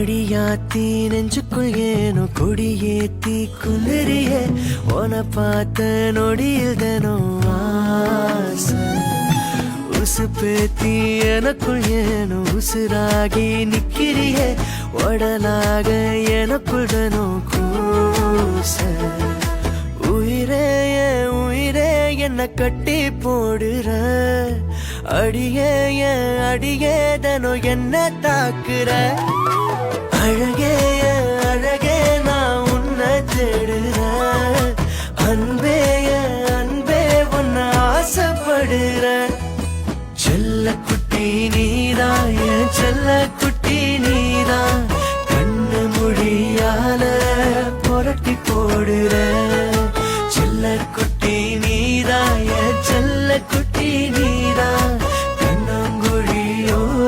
அடியாத்தி நெஞ்சுக்குள் ஏனோ கொடியேத்தி குளிரியே உன பார்த்த நொடியில் தினம் ஆசை உசுப்பேத்தி எனக்குள் ஏனோ உசுராகி நிக்கிறியே உடலாக எனக்குள் தினம் கூச உயிரே உயிரே என்ன கட்டி போடுற அடியே அடியே தினம் என்ன தாக்குற அழகே அழகே நான் உன்னை தேடுறேன் அன்பே அன்பே உன்னை ஆசைப்படுறேன் செல்ல குட்டி நீதான் என் செல்ல குட்டி நீதான் கண்ணு மொழியால புரட்டி போடுற